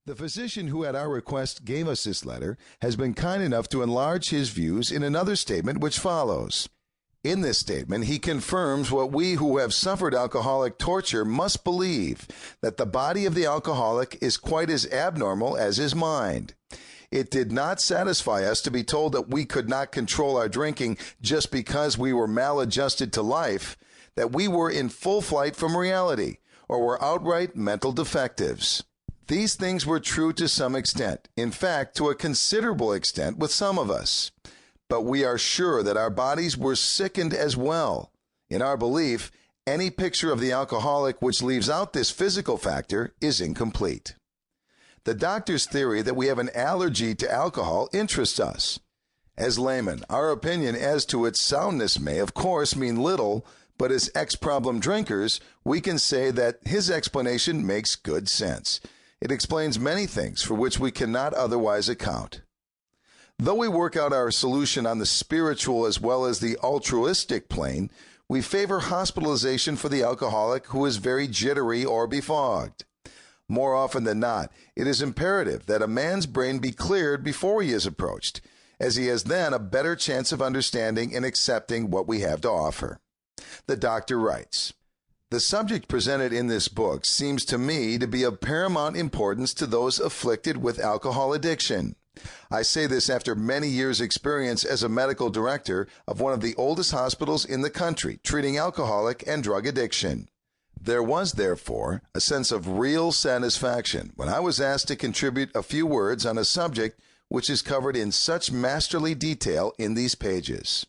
The physician who at our request gave us this letter has been kind enough to enlarge his views in another statement which follows. In this statement, he confirms what we who have suffered alcoholic torture must believe, that the body of the alcoholic is quite as abnormal as his mind. It did not satisfy us to be told that we could not control our drinking just because we were maladjusted to life, that we were in full flight from reality, or were outright mental defectives. These things were true to some extent, in fact, to a considerable extent with some of us. But we are sure that our bodies were sickened as well. In our belief, any picture of the alcoholic which leaves out this physical factor is incomplete. The doctor's theory that we have an allergy to alcohol interests us. As laymen, our opinion as to its soundness may, of course, mean little, but as ex-problem drinkers, we can say that his explanation makes good sense. It explains many things for which we cannot otherwise account. Though we work out our solution on the spiritual as well as the altruistic plane, we favor hospitalization for the alcoholic who is very jittery or befogged. More often than not, it is imperative that a man's brain be cleared before he is approached, as he has then a better chance of understanding and accepting what we have to offer. The doctor writes, "The subject presented in this book seems to me to be of paramount importance to those afflicted with alcohol addiction. I say this after many years' experience as a medical director of one of the oldest hospitals in the country treating alcoholic and drug addiction. There was, therefore, a sense of real satisfaction when I was asked to contribute a few words on a subject which is covered in such masterly detail in these pages.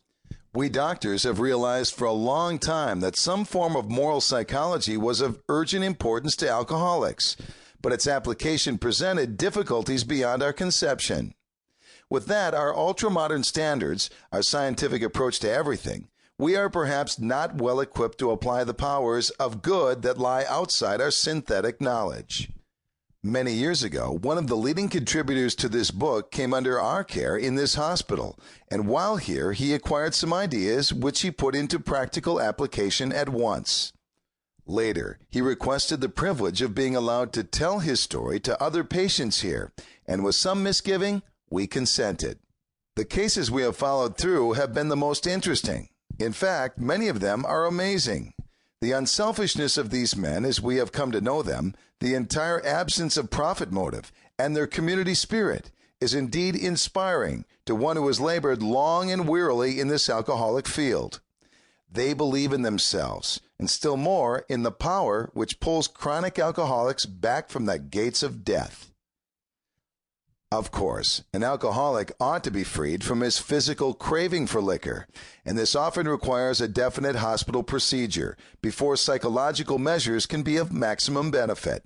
We doctors have realized for a long time that some form of moral psychology was of urgent importance to alcoholics, but its application presented difficulties beyond our conception. With that, our ultra-modern standards, our scientific approach to everything, we are perhaps not well equipped to apply the powers of good that lie outside our synthetic knowledge." Many years ago, one of the leading contributors to this book came under our care in this hospital, and while here he acquired some ideas which he put into practical application at once. Later, he requested the privilege of being allowed to tell his story to other patients here, and with some misgiving, we consented. The cases we have followed through have been the most interesting. In fact, many of them are amazing. The unselfishness of these men, as we have come to know them, the entire absence of profit motive, and their community spirit is indeed inspiring to one who has labored long and wearily in this alcoholic field. They believe in themselves, and still more in the power which pulls chronic alcoholics back from the gates of death. Of course, an alcoholic ought to be freed from his physical craving for liquor, and this often requires a definite hospital procedure before psychological measures can be of maximum benefit.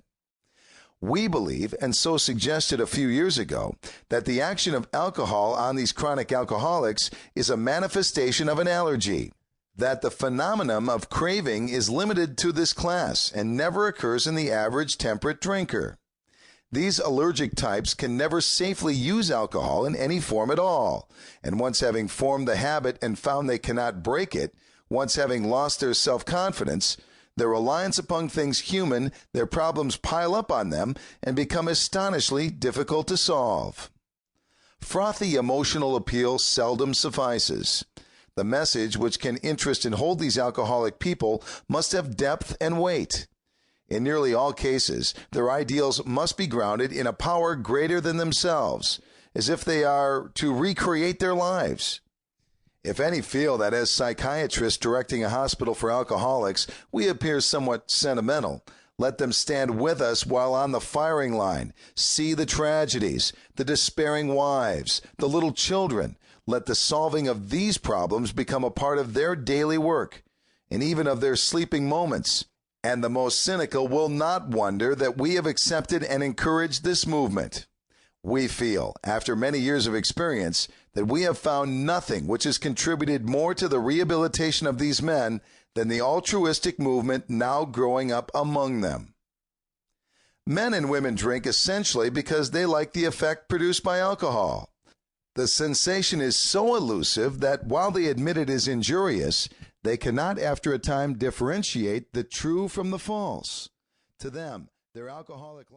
We believe, and so suggested a few years ago, that the action of alcohol on these chronic alcoholics is a manifestation of an allergy, that the phenomenon of craving is limited to this class and never occurs in the average temperate drinker. These allergic types can never safely use alcohol in any form at all, and once having formed the habit and found they cannot break it, once having lost their self-confidence, their reliance upon things human, their problems pile up on them and become astonishingly difficult to solve. Frothy emotional appeal seldom suffices. The message which can interest and hold these alcoholic people must have depth and weight. In nearly all cases, their ideals must be grounded in a power greater than themselves, as if they are to recreate their lives. If any feel that as psychiatrists directing a hospital for alcoholics, we appear somewhat sentimental, let them stand with us while on the firing line, see the tragedies, the despairing wives, the little children. Let the solving of these problems become a part of their daily work, and even of their sleeping moments. And the most cynical will not wonder that we have accepted and encouraged this movement. We feel, after many years of experience, that we have found nothing which has contributed more to the rehabilitation of these men than the altruistic movement now growing up among them. Men and women drink essentially because they like the effect produced by alcohol. The sensation is so elusive that while they admit it is injurious, they cannot after a time differentiate the true from the false. To them, their alcoholic life